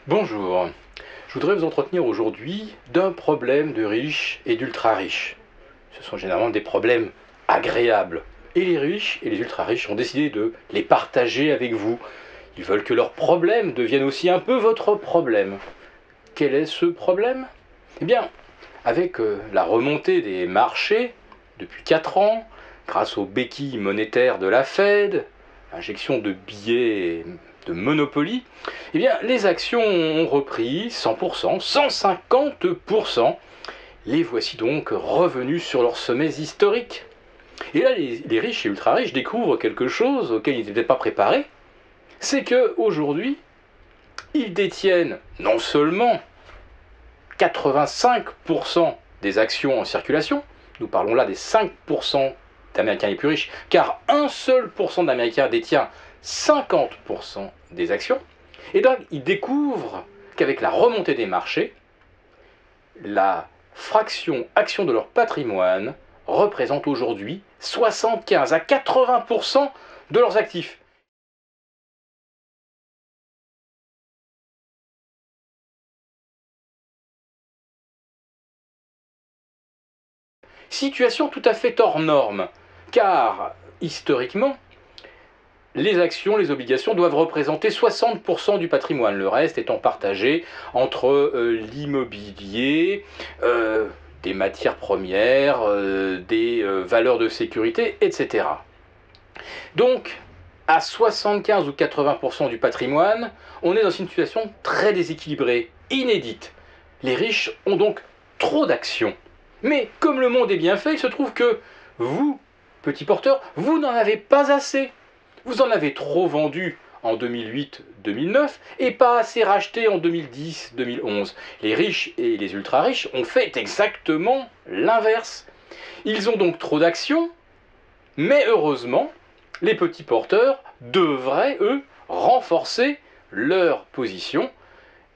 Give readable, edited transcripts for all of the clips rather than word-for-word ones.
Bonjour, je voudrais vous entretenir aujourd'hui d'un problème de riches et d'ultra-riches. Ce sont généralement des problèmes agréables. Et les riches et les ultra-riches ont décidé de les partager avec vous. Ils veulent que leurs problèmes deviennent aussi un peu votre problème. Quel est ce problème? Eh bien, avec la remontée des marchés depuis 4 ans, grâce aux béquilles monétaires de la Fed, injection de billets de Monopoly, eh bien, les actions ont repris 100%, 150%. Les voici donc revenus sur leurs sommets historiques. Et là, les riches et ultra-riches découvrent quelque chose auquel ils n'étaient pas préparés. C'est qu'aujourd'hui, ils détiennent non seulement 85% des actions en circulation, nous parlons là des 5% d'Américains les plus riches, car un seul pourcent d'Américains détient 50% des actions, et donc ils découvrent qu'avec la remontée des marchés, la fraction action de leur patrimoine représente aujourd'hui 75 à 80% de leurs actifs. Situation tout à fait hors norme, car historiquement, les actions, les obligations doivent représenter 60% du patrimoine, le reste étant partagé entre l'immobilier, des matières premières, des valeurs de sécurité, etc. Donc, à 75 ou 80% du patrimoine, on est dans une situation très déséquilibrée, inédite. Les riches ont donc trop d'actions. Mais comme le monde est bien fait, il se trouve que vous, petits porteurs, vous n'en avez pas assez. Vous en avez trop vendu en 2008-2009 et pas assez racheté en 2010-2011. Les riches et les ultra-riches ont fait exactement l'inverse. Ils ont donc trop d'actions, mais heureusement, les petits porteurs devraient, eux, renforcer leur position.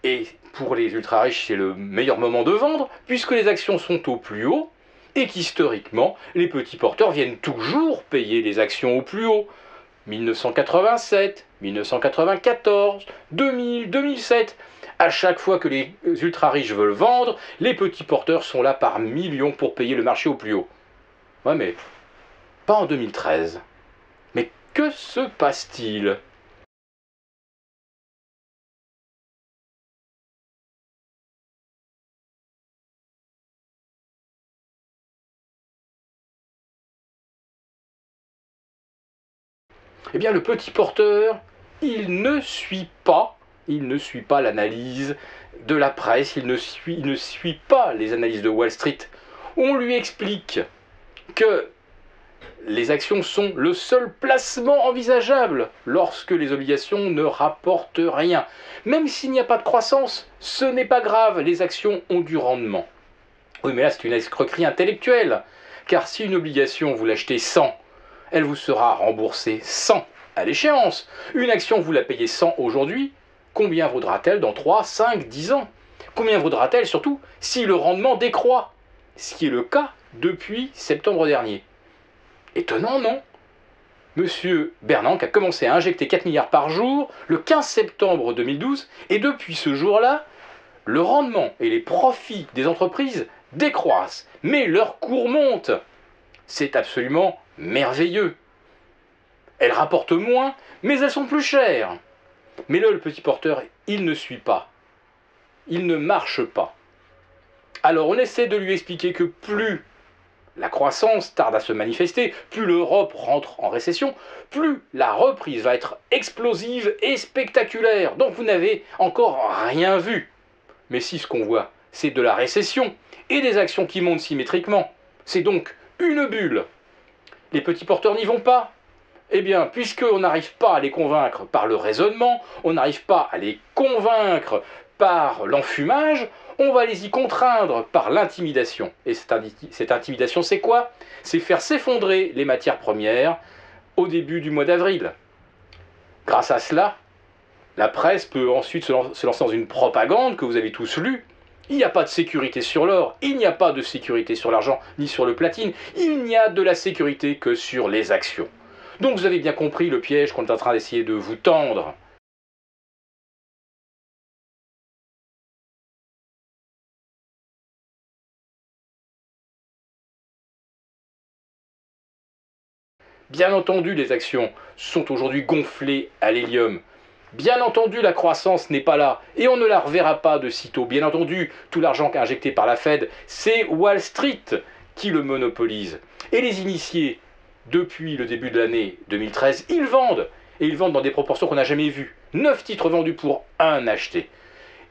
Et pour les ultra-riches, c'est le meilleur moment de vendre, puisque les actions sont au plus haut, et qu'historiquement, les petits porteurs viennent toujours payer les actions au plus haut. 1987, 1994, 2000, 2007. À chaque fois que les ultra-riches veulent vendre, les petits porteurs sont là par millions pour payer le marché au plus haut. Ouais, mais pas en 2013. Mais que se passe-t-il? Eh bien, le petit porteur, il ne suit pas l'analyse de la presse, il ne suit pas les analyses de Wall Street. On lui explique que les actions sont le seul placement envisageable lorsque les obligations ne rapportent rien. Même s'il n'y a pas de croissance, ce n'est pas grave, les actions ont du rendement. Oui, mais là, c'est une escroquerie intellectuelle. Car si une obligation, vous l'achetez 100, elle vous sera remboursée 100 à l'échéance. Une action, vous la payez 100 aujourd'hui, combien vaudra-t-elle dans 3, 5, 10 ans? Combien vaudra-t-elle surtout si le rendement décroît? Ce qui est le cas depuis septembre dernier. Étonnant, non? Monsieur Bernanke a commencé à injecter 4 milliards par jour le 15 septembre 2012, et depuis ce jour-là, le rendement et les profits des entreprises décroissent, mais leur cours monte. C'est absolument merveilleux. Elles rapportent moins, mais elles sont plus chères. Mais là, le petit porteur, il ne suit pas. Il ne marche pas. Alors on essaie de lui expliquer que plus la croissance tarde à se manifester, plus l'Europe rentre en récession, plus la reprise va être explosive et spectaculaire. Donc vous n'avez encore rien vu. Mais si ce qu'on voit, c'est de la récession et des actions qui montent symétriquement, c'est donc une bulle. Les petits porteurs n'y vont pas. Eh bien, puisqu'on n'arrive pas à les convaincre par le raisonnement, on n'arrive pas à les convaincre par l'enfumage, on va les y contraindre par l'intimidation. Et cette intimidation, c'est quoi? C'est faire s'effondrer les matières premières au début du mois d'avril. Grâce à cela, la presse peut ensuite se lancer dans une propagande que vous avez tous lue. Il n'y a pas de sécurité sur l'or, il n'y a pas de sécurité sur l'argent, ni sur le platine, il n'y a de la sécurité que sur les actions. Donc vous avez bien compris le piège qu'on est en train d'essayer de vous tendre. Bien entendu, les actions sont aujourd'hui gonflées à l'hélium. Bien entendu, la croissance n'est pas là et on ne la reverra pas de sitôt. Bien entendu, tout l'argent injecté par la Fed, c'est Wall Street qui le monopolise. Et les initiés, depuis le début de l'année 2013, ils vendent. Et ils vendent dans des proportions qu'on n'a jamais vues. 9 titres vendus pour 1 acheté.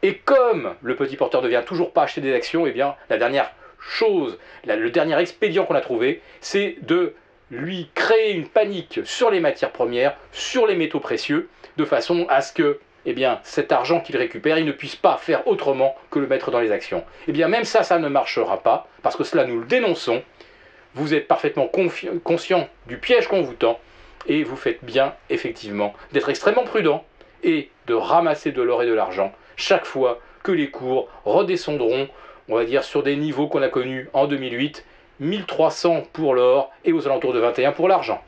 Et comme le petit porteur ne vient toujours pas acheter des actions, eh bien, la dernière chose, le dernier expédient qu'on a trouvé, c'est de lui créer une panique sur les matières premières, sur les métaux précieux, de façon à ce que eh bien, cet argent qu'il récupère, il ne puisse pas faire autrement que le mettre dans les actions. Eh bien, même ça ne marchera pas, parce que cela, nous le dénonçons. Vous êtes parfaitement conscient du piège qu'on vous tend, et vous faites bien, effectivement, d'être extrêmement prudent et de ramasser de l'or et de l'argent chaque fois que les cours redescendront, on va dire, sur des niveaux qu'on a connus en 2008, 1300 pour l'or et aux alentours de 21 pour l'argent.